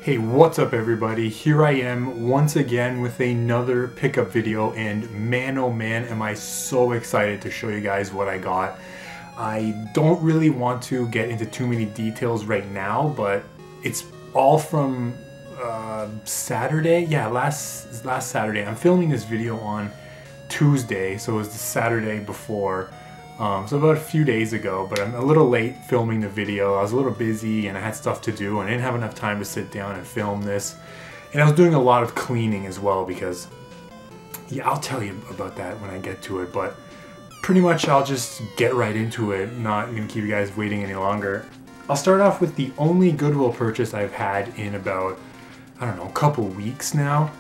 Hey, what's up everybody? Here I am once again with another pickup video, and man oh man am I so excited to show you guys what I got. I don't really want to get into too many details right now, but it's all from Saturday. Yeah, last Saturday. I'm filming this video on Tuesday, so it was the Saturday before. So about a few days ago, but I'm a little late filming the video. I was a little busy and I had stuff to do and I didn't have enough time to sit down and film this. And I was doing a lot of cleaning as well because, yeah, I'll tell you about that when I get to it, but pretty much I'll just get right into it. Not gonna keep you guys waiting any longer. I'll start off with the only Goodwill purchase I've had in about, I don't know, a couple weeks now.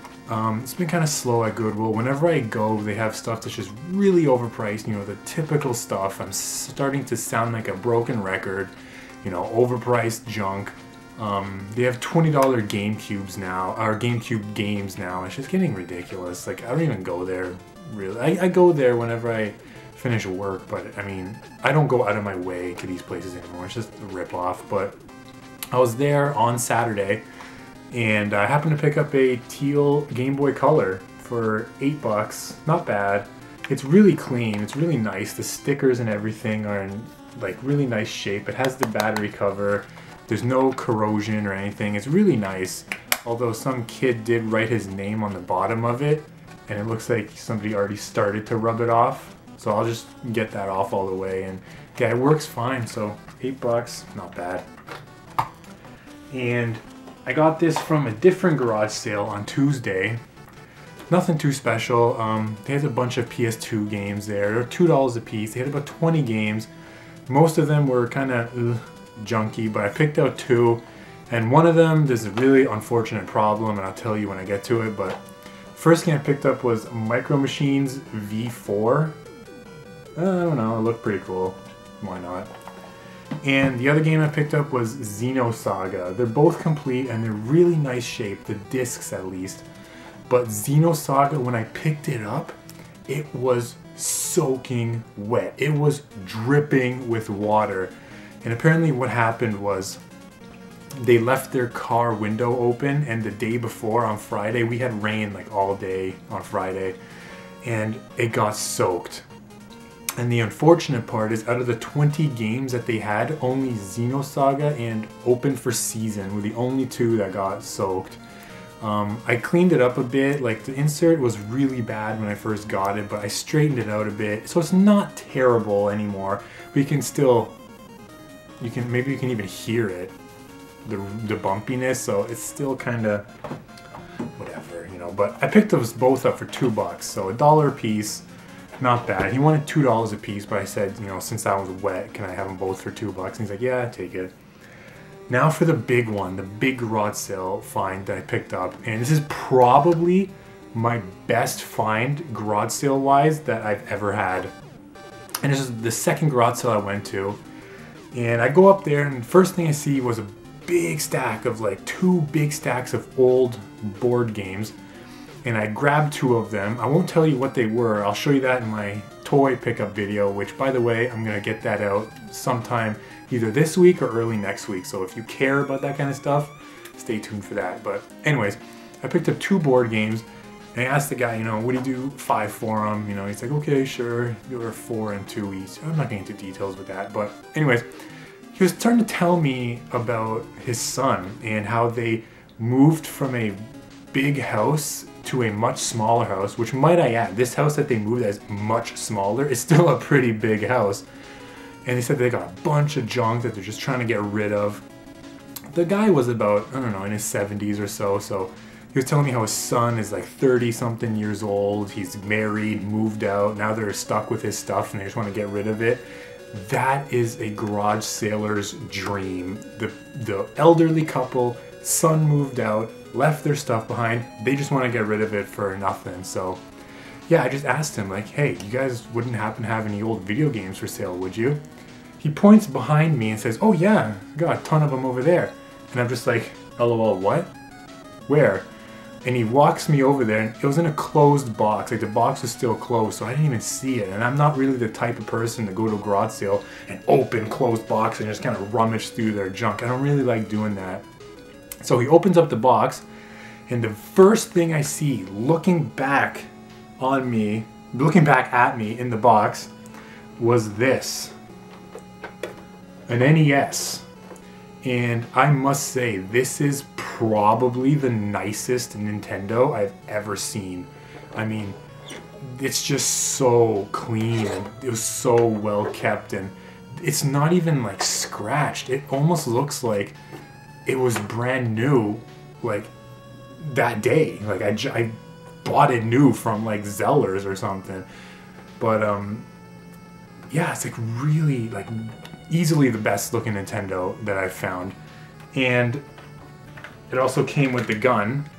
It's been kind of slow at Goodwill. Whenever I go, they have stuff that's just really overpriced, you know, the typical stuff. I'm starting to sound like a broken record, you know, overpriced junk. They have $20 GameCubes now, or GameCube games now. It's just getting ridiculous. Like, I don't even go there, really. I go there whenever I finish work, but I mean, I don't go out of my way to these places anymore. It's just a rip-off. But I was there on Saturday, and I happened to pick up a Teal Gameboy Color for $8. Not bad. It's really clean. It's really nice. The stickers and everything are in like really nice shape. It has the battery cover. There's no corrosion or anything. It's really nice. Although some kid did write his name on the bottom of it, and it looks like somebody already started to rub it off. So I'll just get that off all the way. And yeah, it works fine. So $8, not bad. And I got this from a different garage sale on Tuesday. Nothing too special. They had a bunch of PS2 games there. They're $2 a piece. They had about 20 games. Most of them were kind of junky, but I picked out two. And one of them, there's a really unfortunate problem, and I'll tell you when I get to it. But first game I picked up was Micro Machines V4. I don't know, it looked pretty cool. Why not? And the other game I picked up was Xenosaga. They're both complete and they're really nice shape, the discs at least. But Xenosaga, when I picked it up, it was soaking wet. It was dripping with water. And apparently what happened was they left their car window open, and the day before on Friday, we had rain like all day on Friday, and it got soaked. And the unfortunate part is, out of the 20 games that they had, only Xenosaga and Open for Season were the only two that got soaked. I cleaned it up a bit. Like, the insert was really bad when I first got it, but I straightened it out a bit. So it's not terrible anymore. But you can still, maybe you can even hear it, the bumpiness. So it's still kind of whatever, you know. But I picked those both up for $2, so $1 a piece. Not bad. He wanted $2 a piece, but I said, you know, since that was wet, can I have them both for $2? And he's like, yeah, take it. Now for the big one, the big garage sale find that I picked up. And this is probably my best find garage sale wise that I've ever had. And this is the second garage sale I went to. And I go up there, and the first thing I see was a big stack of, like, 2 big stacks of old board games. And I grabbed 2 of them. I won't tell you what they were. I'll show you that in my toy pickup video, which, by the way, I'm going to get that out sometime either this week or early next week. So if you care about that kind of stuff, stay tuned for that. But anyways, I picked up 2 board games, and I asked the guy, you know, what do you do 5 for them? You know, he's like, okay, sure. There were 4 and 2 each. I'm not getting into details with that. But anyways, he was starting to tell me about his son and how they moved from a big house to a much smaller house, which, might I add, this house that they moved as much smaller is still a pretty big house. And they said they got a bunch of junk that they're just trying to get rid of. The guy was about, I don't know, in his 70s or so, so he was telling me how his son is like 30-something years old, he's married, moved out, now they're stuck with his stuff and they just want to get rid of it. That is a garage sailor's dream. The elderly couple, son moved out, left their stuff behind, they just want to get rid of it for nothing. So yeah, I just asked him, like, hey, you guys wouldn't happen to have any old video games for sale, would you? He points behind me and says, oh yeah, got a ton of them over there. And I'm just like, lol, what? Where? And he walks me over there, and it was in a closed box. Like, the box was still closed, so I didn't even see it. And I'm not really the type of person to go to a garage sale and open closed box and just kind of rummage through their junk. I don't really like doing that. So he opens up the box, and the first thing I see looking back at me in the box was this, an NES. And I must say, this is probably the nicest Nintendo I've ever seen. I mean, it's just so clean, and it was so well kept, and it's not even like scratched. It almost looks like it was brand new, like that day. Like I bought it new from like Zellers or something. But yeah, it's like really like easily the best looking Nintendo that I've found. And it also came with the gun,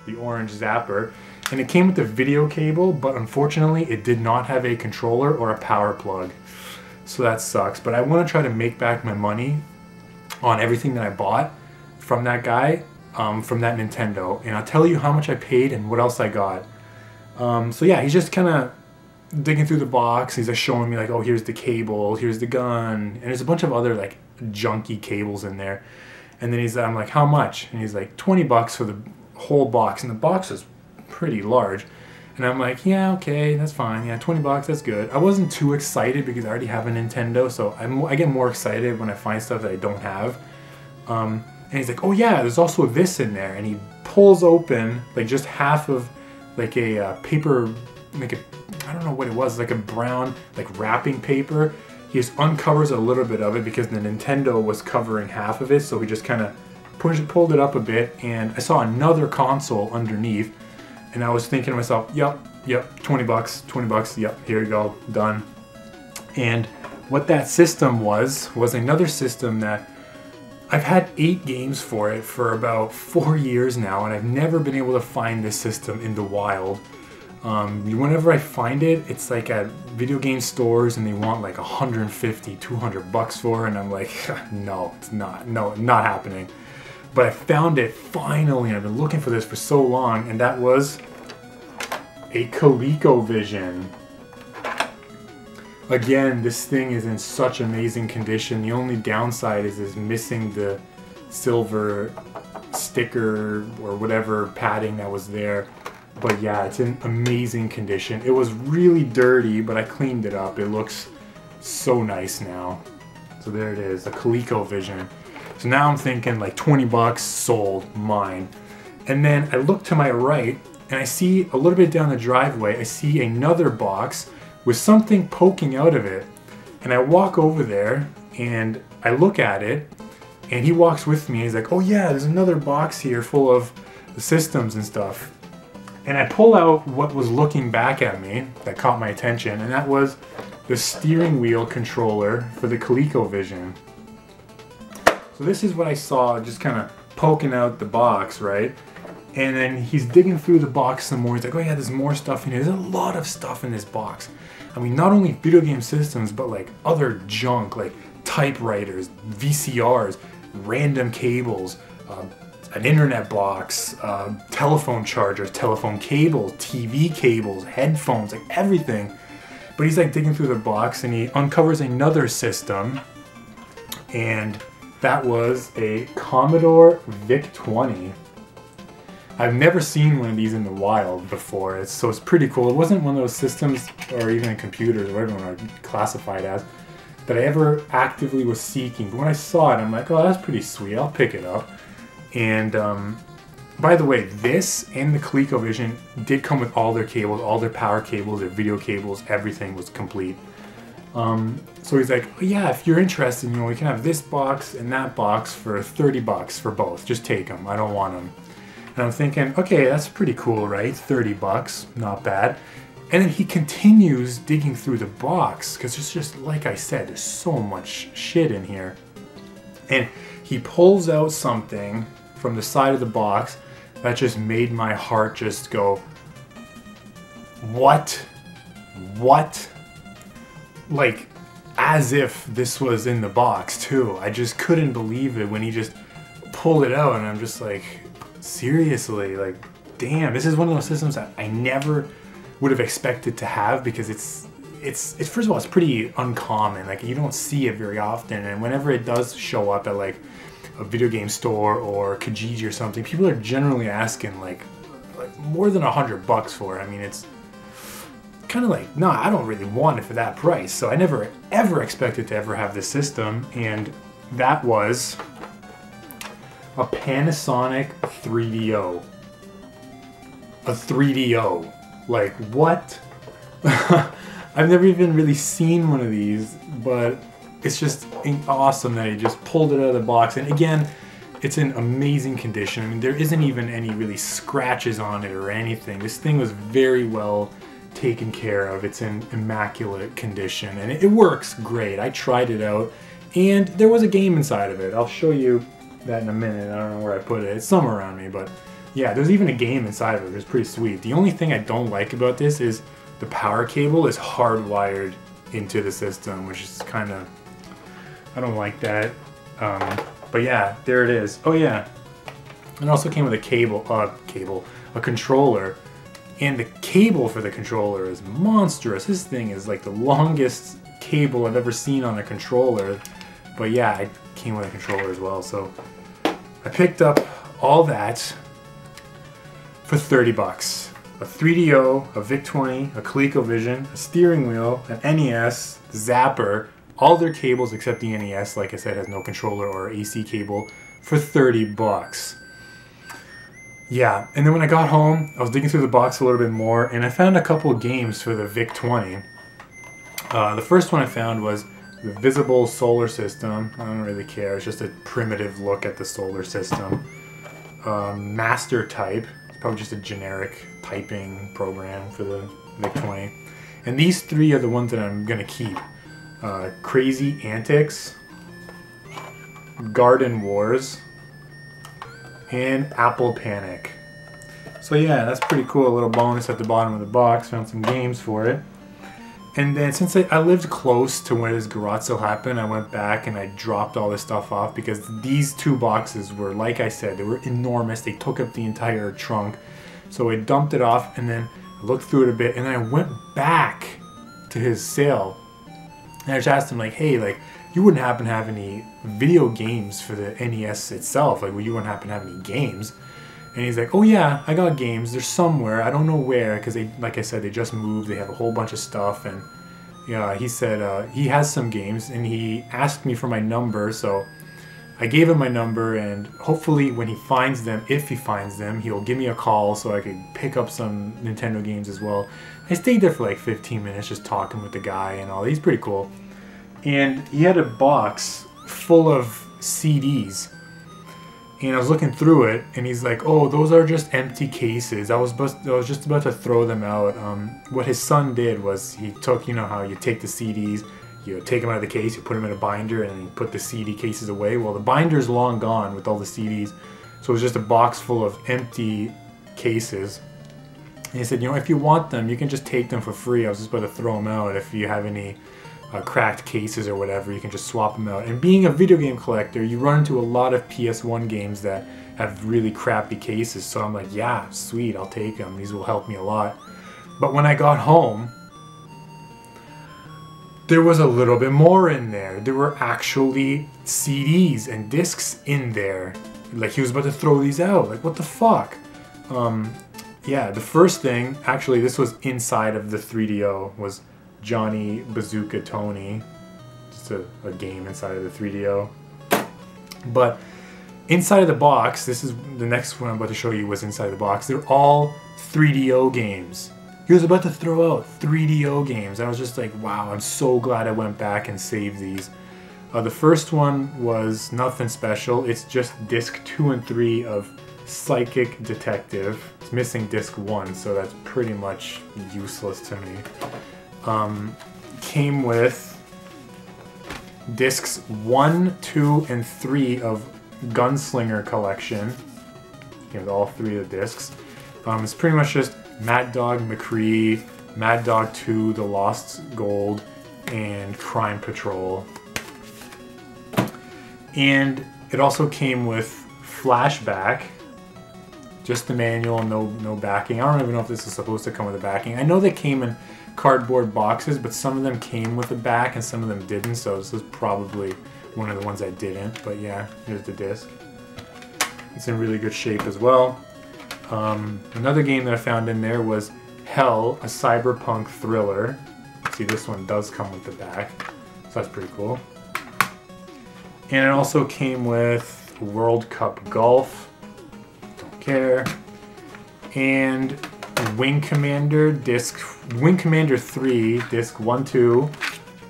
the orange zapper, and it came with the video cable, but unfortunately it did not have a controller or a power plug. So that sucks. But I want to try to make back my money on everything that I bought from that guy, from that Nintendo. And I'll tell you how much I paid and what else I got. So yeah, he's just kind of digging through the box. He's just showing me like, oh, here's the cable, here's the gun, and there's a bunch of other like junky cables in there. And then I'm like, how much? And he's like, 20 bucks for the whole box. And the box is pretty large. And I'm like, yeah, okay, that's fine. Yeah, 20 bucks, that's good. I wasn't too excited because I already have a Nintendo, so I get more excited when I find stuff that I don't have. And he's like, oh yeah, there's also this in there. And he pulls open like just half of like a paper, like a, I don't know what it was, like a brown like wrapping paper. He just uncovers a little bit of it because the Nintendo was covering half of it, so he just kind of pulled it up a bit, and I saw another console underneath, and I was thinking to myself, yep, 20 bucks, yep, here you go, done. And what that system was another system that I've had 8 games for it for about 4 years now, and I've never been able to find this system in the wild. Whenever I find it, it's like at video game stores and they want like 150, 200 bucks for it, and I'm like, no, it's not, no, not happening. But I found it finally, and I've been looking for this for so long, and that was a Colecovision. Again, this thing is in such amazing condition. The only downside is missing the silver sticker or whatever padding that was there. But yeah, it's in amazing condition. It was really dirty, but I cleaned it up. It looks so nice now. So there it is, a Colecovision. So now I'm thinking like 20 bucks, sold, mine. And then I look to my right, and I see a little bit down the driveway, I see another box with something poking out of it. And I walk over there, and I look at it, and he walks with me, and he's like, oh yeah, there's another box here full of the systems and stuff. And I pull out what was looking back at me that caught my attention, and that was the steering wheel controller for the ColecoVision. So this is what I saw just kind of poking out the box, right? And then he's digging through the box some more. He's like, oh yeah, there's more stuff in here. There's a lot of stuff in this box. I mean, not only video game systems, but like other junk, like typewriters, VCRs, random cables, an internet box, telephone chargers, telephone cables, TV cables, headphones, like everything. But he's like digging through the box, and he uncovers another system, and that was a Commodore Vic-20. I've never seen one of these in the wild before, so it's pretty cool. It wasn't one of those systems, or even computers, or whatever they're classified as, that I ever actively was seeking. But when I saw it, I'm like, oh, that's pretty sweet, I'll pick it up. And by the way, this and the ColecoVision did come with all their cables, all their power cables, their video cables, everything was complete. So he's like, oh, yeah, if you're interested, you know, we can have this box and that box for 30 bucks for both. Just take them, I don't want them. And I'm thinking, okay, that's pretty cool, right? 30 bucks, not bad. And then he continues digging through the box, because it's just, like I said, there's so much shit in here. And he pulls out something from the side of the box that just made my heart just go, what? What? Like, as if this was in the box too. I just couldn't believe it when he just pulled it out, and I'm just like, seriously, like, damn, this is one of those systems that I never would have expected to have, because it's first of all, it's pretty uncommon. Like, you don't see it very often, and whenever it does show up at like a video game store or Kijiji or something, people are generally asking like more than $100 for it. I mean, it's kind of like, no, I don't really want it for that price. So I never ever expected to ever have this system, and that was a Panasonic 3DO. A 3DO. Like, what? I've never even really seen one of these, but it's just awesome that he just pulled it out of the box. And again, it's in amazing condition. I mean, there isn't even any really scratches on it or anything. This thing was very well taken care of. It's in immaculate condition, and it works great. I tried it out, and there was a game inside of it. I'll show you that in a minute. I don't know where I put it. It's somewhere around me, but yeah, there's even a game inside of it. It was pretty sweet. The only thing I don't like about this is the power cable is hardwired into the system, which is kind of, I don't like that. But yeah, there it is. Oh yeah, it also came with a controller. And the cable for the controller is monstrous. This thing is like the longest cable I've ever seen on a controller. But yeah, it came with a controller as well. So I picked up all that for $30. A 3DO, a Vic-20, a Colecovision, a steering wheel, an NES, Zapper, all their cables except the NES, like I said, has no controller or AC cable, for $30. Yeah, and then when I got home, I was digging through the box a little bit more, and I found a couple of games for the Vic-20. The first one I found was the Visible Solar System. I don't really care, it's just a primitive look at the solar system. Master Type, it's probably just a generic typing program for the Vic-20. And these three are the ones that I'm going to keep. Crazy Antics, Garden Wars, and Apple Panic. So yeah, that's pretty cool. A little bonus at the bottom of the box. Found some games for it. And then since I lived close to where this garage sale happened, I went back and I dropped all this stuff off because these two boxes were, like I said, they were enormous. They took up the entire trunk. So I dumped it off, and then I looked through it a bit, and then I went back to his sale. And I just asked him, like, hey, like, you wouldn't happen to have any video games for the NES itself? Like, well, you wouldn't happen to have any games? And he's like, oh yeah, I got games. They're somewhere. I don't know where, because they, like I said, they just moved. They have a whole bunch of stuff. And yeah, he said he has some games, and he asked me for my number. So I gave him my number, and hopefully when he finds them, if he finds them, he'll give me a call so I could pick up some Nintendo games as well. I stayed there for like 15 minutes just talking with the guy and all. He's pretty cool. And he had a box full of CDs. And I was looking through it, and he's like, oh, those are just empty cases. I was just about to throw them out. What his son did was he took, you know how you take the CDs, you take them out of the case, you put them in a binder, and then you put the CD cases away. Well, the binder's long gone with all the CDs. So it was just a box full of empty cases. And he said, you know, if you want them, you can just take them for free. I was just about to throw them out. If you have any cracked cases or whatever, you can just swap them out. And being a video game collector, you run into a lot of PS1 games that have really crappy cases. So I'm like, yeah, sweet, I'll take them. These will help me a lot. But when I got home, there was a little bit more in there. There were actually CDs and discs in there. Like, he was about to throw these out. Like, what the fuck? Yeah, the first thing, actually, this was inside of the 3DO, was Johnny Bazooka Tony. Just a game inside of the 3DO. But inside of the box, this is the next one I'm about to show you was inside the box. They're all 3DO games. He was about to throw out 3DO games. I was just like, wow, I'm so glad I went back and saved these. The first one was nothing special. It's just disc 2 and 3 of Psychic Detective. It's missing disc 1, so that's pretty much useless to me. Came with discs 1, 2, and 3 of Gunslinger Collection. Came with all 3 of the discs. It's pretty much just Mad Dog McCree, Mad Dog 2, The Lost Gold, and Crime Patrol. And it also came with Flashback, just the manual, no backing. I don't even know if this is supposed to come with a backing. I know they came in cardboard boxes, but some of them came with a back and some of them didn't, so this is probably one of the ones that didn't. But yeah, here's the disc. It's in really good shape as well. Another game that I found in there was Hell, a cyberpunk thriller. See, this one does come with the back, so that's pretty cool. And it also came with World Cup Golf. Don't care. And Wing Commander 3, disc 1, 2,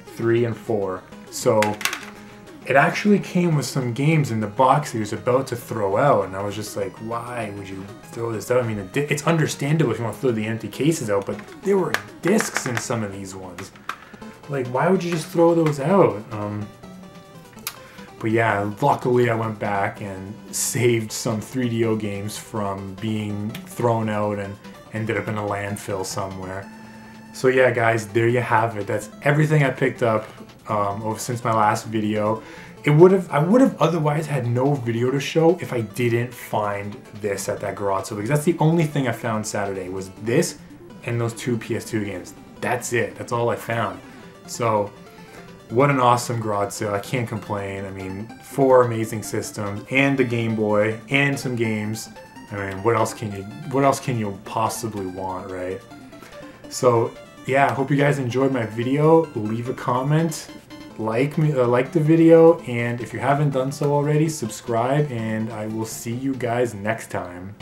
3, and 4. So it actually came with some games in the box he was about to throw out, and I was just like, why would you throw this out? I mean, it's understandable if you want to throw the empty cases out, but there were discs in some of these ones. Like, why would you just throw those out? But yeah, luckily I went back and saved some 3DO games from being thrown out and ended up in a landfill somewhere. So yeah, guys, there you have it. That's everything I picked up since my last video. I would have otherwise had no video to show if I didn't find this at that garage sale, because that's the only thing I found Saturday was this and those 2 PS2 games. That's it. That's all I found. So what an awesome garage sale. I can't complain. I mean, 4 amazing systems and the Game Boy and some games. I mean, what else can you possibly want, right? So yeah, I hope you guys enjoyed my video. Leave a comment, like the video, and if you haven't done so already, subscribe, and I will see you guys next time.